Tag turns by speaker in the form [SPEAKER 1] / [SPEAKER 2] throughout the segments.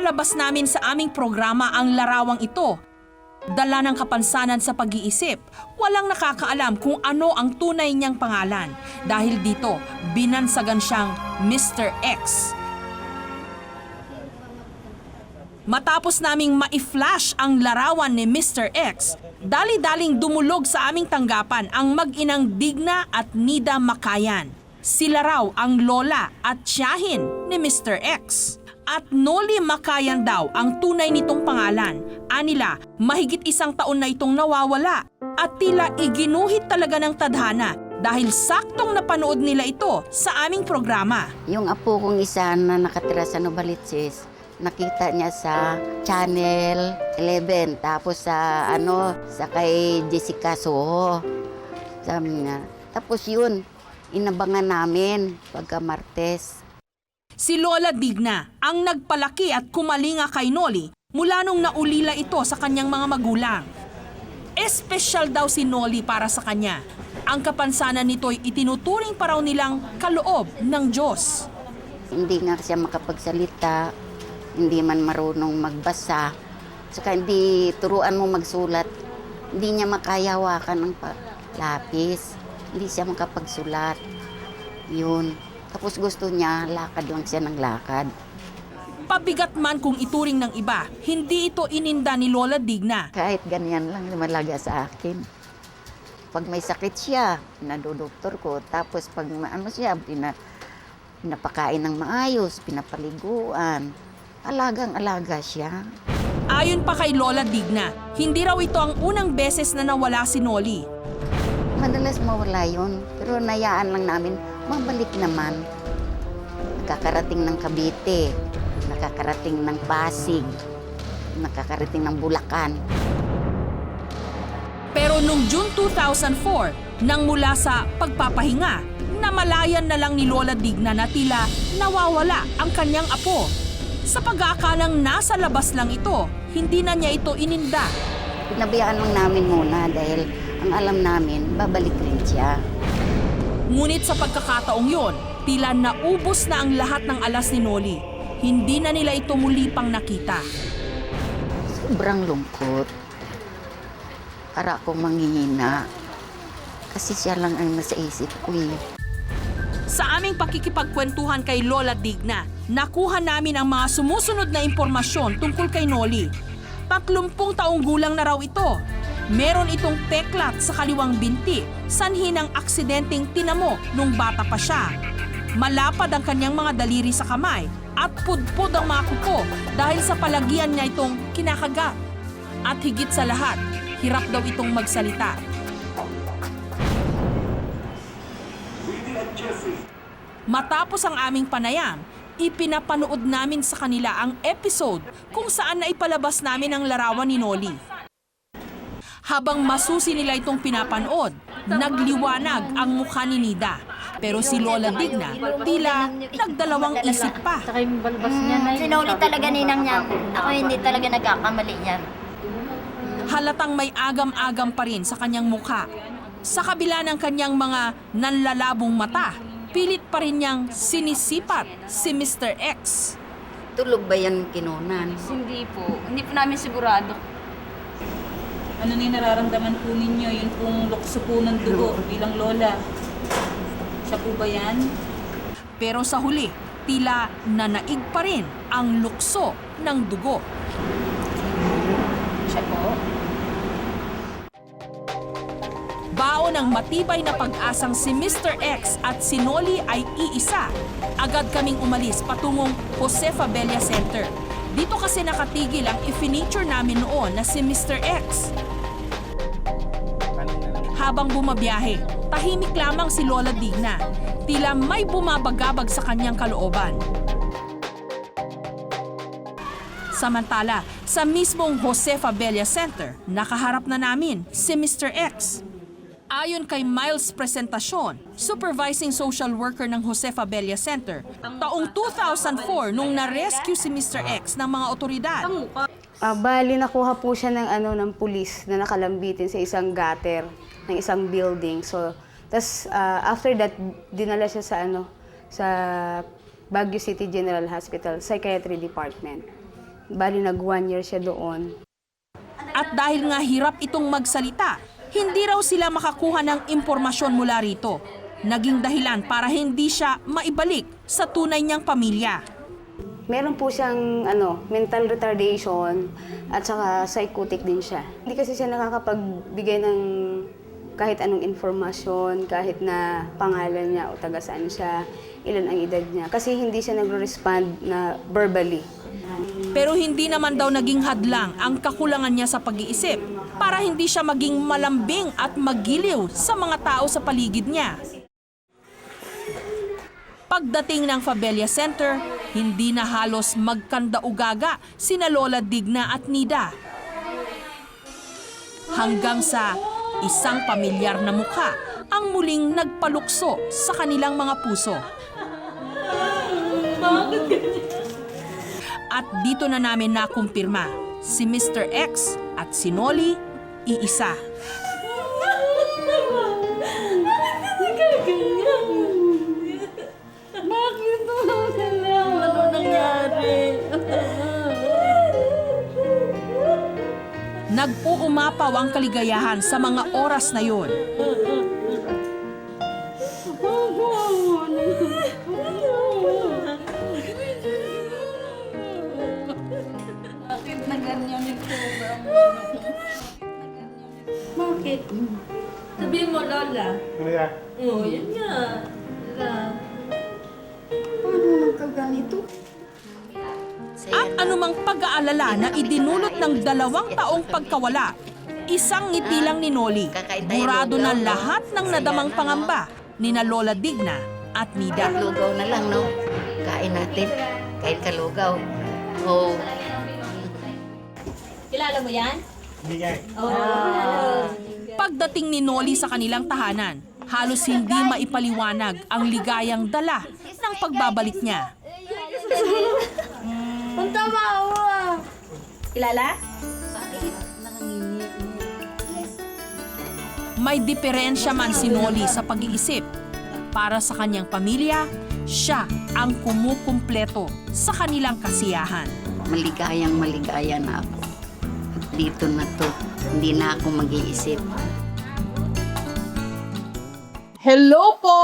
[SPEAKER 1] ipinalabas namin sa aming programa ang larawang ito. Dala ng kapansanan sa pag-iisip, walang nakakaalam kung ano ang tunay niyang pangalan. Dahil dito, binansagan siyang Mr. X. Matapos naming ma-flash ang larawan ni Mr. X, dali-daling dumulog sa aming tanggapan ang mag-inang Digna at Nida Makayan. Sila raw ang lola at tiyahin ni Mr. X. At Noli Makayan daw ang tunay nitong pangalan. Anila, mahigit 1 taon na itong nawawala at tila iginuhit talaga ng tadhana dahil saktong napanood nila ito sa aming programa.
[SPEAKER 2] Yung apo kong isa na nakatira sa Novaliches, nakita niya sa Channel 11, tapos sa kay Jessica Soho. Sabi niya. Tapos yun, inabangan namin pagka Martes.
[SPEAKER 1] Si Lola Digna ang nagpalaki at kumalinga kay Noli mula nung naulila ito sa kanyang mga magulang. Espesyal daw si Noli para sa kanya. Ang kapansanan nito'y itinuturing pa raw nilang kaloob ng Diyos.
[SPEAKER 2] Hindi nga siya makapagsalita, hindi man marunong magbasa, saka hindi turuan mo magsulat, hindi niya makayawakan ng lapis, hindi siya makapagsulat. Yun. Tapos gusto niya, lakad lang siya ng lakad.
[SPEAKER 1] Pabigat man kung ituring ng iba, hindi ito ininda ni Lola Digna.
[SPEAKER 2] Kahit ganyan lang lumalaga sa akin. Pag may sakit siya, pinadodoktor ko. Tapos pag siya, pinapakain ng maayos, pinapaliguan. Alagang-alaga siya.
[SPEAKER 1] Ayon pa kay Lola Digna, hindi raw ito ang unang beses na nawala si Noli.
[SPEAKER 2] Madalas mawala yun, pero nayaan lang namin, mabalik naman. Nakakarating ng Cavite, nakakarating ng Pasig, nakakarating ng Bulacan.
[SPEAKER 1] Pero noong June 2004, nang mula sa pagpapahinga, namalayan na lang ni Lola Digna na tila nawawala ang kanyang apo. Sa pag-aakalang nasa labas lang ito, hindi na niya ito ininda.
[SPEAKER 2] Pinabayaan lang namin muna dahil ang alam namin, babalik rin siya.
[SPEAKER 1] Ngunit sa pagkakataong yon, tila naubos na ang lahat ng alas ni Noli. Hindi na nila ito muli pang nakita.
[SPEAKER 2] Sobrang lungkot. Para akong manghihina. Kasi siya lang ang nasa isip ko eh.
[SPEAKER 1] Sa aming pakikipagkwentuhan kay Lola Digna, nakuha namin ang mga sumusunod na impormasyon tungkol kay Noli. 30 taong gulang na raw ito. Meron itong peklat sa kaliwang binti, sanhi ng aksidenteng tinamo nung bata pa siya. Malapad ang kanyang mga daliri sa kamay at pudpud ang mga kuko dahil sa palagyan niya itong kinakagat. At higit sa lahat, hirap daw itong magsalita. Matapos ang aming panayam, ipinapanood namin sa kanila ang episode kung saan naipalabas namin ang larawan ni Noli. Habang masusi nila itong pinapanood, nagliwanag ang mukha ni Nida. Pero si Lola Digna, tila nagdalawang isip pa.
[SPEAKER 3] Saka yung balbas niya na yun.
[SPEAKER 4] Sinuli talaga ninang niya. Ako hindi talaga nagkakamali niyan.
[SPEAKER 1] Halatang may agam-agam pa rin sa kanyang mukha. Sa kabila ng kanyang mga nanlalabong mata, pilit pa rin niyang sinisipat si Mr. X.
[SPEAKER 2] Tulog ba yan kinunan?
[SPEAKER 3] Hindi po. Hindi po namin sigurado.
[SPEAKER 5] Ano na yung nararamdaman po ninyo? Yun pong lukso po ng dugo bilang lola. Siya po ba yan?
[SPEAKER 1] Pero sa huli, tila nanaig pa rin ang lukso ng dugo.
[SPEAKER 5] Siya po?
[SPEAKER 1] Baon ng matibay na pag-asang si Mr. X at si Noli ay iisa. Agad kaming umalis patungong Jose Fabella Center. Dito kasi nakatigil ang i-feature namin noon na si Mr. X. Habang bumabiyahe, tahimik lamang si Lola Digna. Tila may bumabagabag sa kanyang kalooban. Samantala, sa mismong Jose Fabella Center, nakaharap na namin si Mr. X. Ayon kay Miles Presentasyon, Supervising Social Worker ng Jose Fabella Center, taong 2004 nung na-rescue si Mr. X ng mga otoridad.
[SPEAKER 6] Bali, nakuha po siya ng pulis na nakalambitin sa isang gutter ng isang building. So, after that, dinala siya sa Baguio City General Hospital, Psychiatry Department. Bali, nag 1 year siya doon.
[SPEAKER 1] At dahil nga hirap itong magsalita, hindi raw sila makakuha ng impormasyon mula rito. Naging dahilan para hindi siya maibalik sa tunay niyang pamilya.
[SPEAKER 6] Meron po siyang mental retardation at saka psychotic din siya. Hindi kasi siya nakakapagbigay ng kahit anong informasyon, kahit na pangalan niya o taga saan siya, ilan ang edad niya. Kasi hindi siya nagre-respond na verbally.
[SPEAKER 1] Pero hindi naman daw naging hadlang ang kakulangan niya sa pag-iisip para hindi siya maging malambing at magiliw sa mga tao sa paligid niya. Pagdating ng Fabella Center, hindi na halos magkanda-ugaga sina Lola Digna at Nida. Hanggang sa isang pamilyar na mukha ang muling nagpalukso sa kanilang mga puso. At dito na namin nakumpirma, si Mr. X at si Noli, iisa. Nagpuumapaw ang kaligayahan sa mga oras na yun.
[SPEAKER 3] Bakit? Sabihin mo, Lola. Oo, yun nga. Lola.
[SPEAKER 1] At anumang pag-aalala na idinulot ng 2 taong pagkawala, isang ngiti lang ni Noli, burado na lahat ng nadamang pangamba ni na Lola Digna at Nida.
[SPEAKER 2] Lugaw na lang, no? Kain natin. Kain kalugaw. Oh.
[SPEAKER 3] Kilala mo yan?
[SPEAKER 1] Pagdating ni Noli sa kanilang tahanan, halos hindi maipaliwanag ang ligayang dala ng pagbabalik niya.
[SPEAKER 3] Punta mo ako. Kilala?
[SPEAKER 1] May diferensya man si Noli sa pag-iisip. Para sa kanyang pamilya, siya ang kumukumpleto sa kanilang kasiyahan.
[SPEAKER 2] Maligayang maligaya na ako. Dito na to. Hindi na ako mag-iisip.
[SPEAKER 7] Hello po!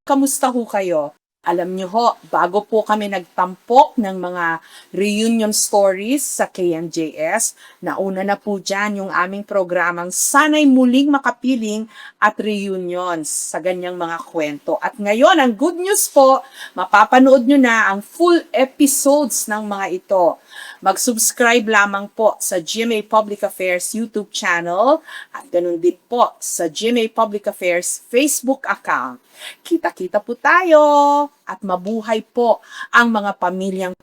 [SPEAKER 7] Kamusta ho kayo? Alam niyo ho, bago po kami nagtampok ng mga reunion stories sa KMJS, nauna na po dyan yung aming programang Sana'y Muling Makapiling at Reunions sa ganyang mga kwento. At ngayon, ang good news po, mapapanood nyo na ang full episodes ng mga ito. Mag-subscribe lamang po sa GMA Public Affairs YouTube channel at ganun din po sa GMA Public Affairs Facebook account. Kita-kita po tayo at mabuhay po ang mga pamilyang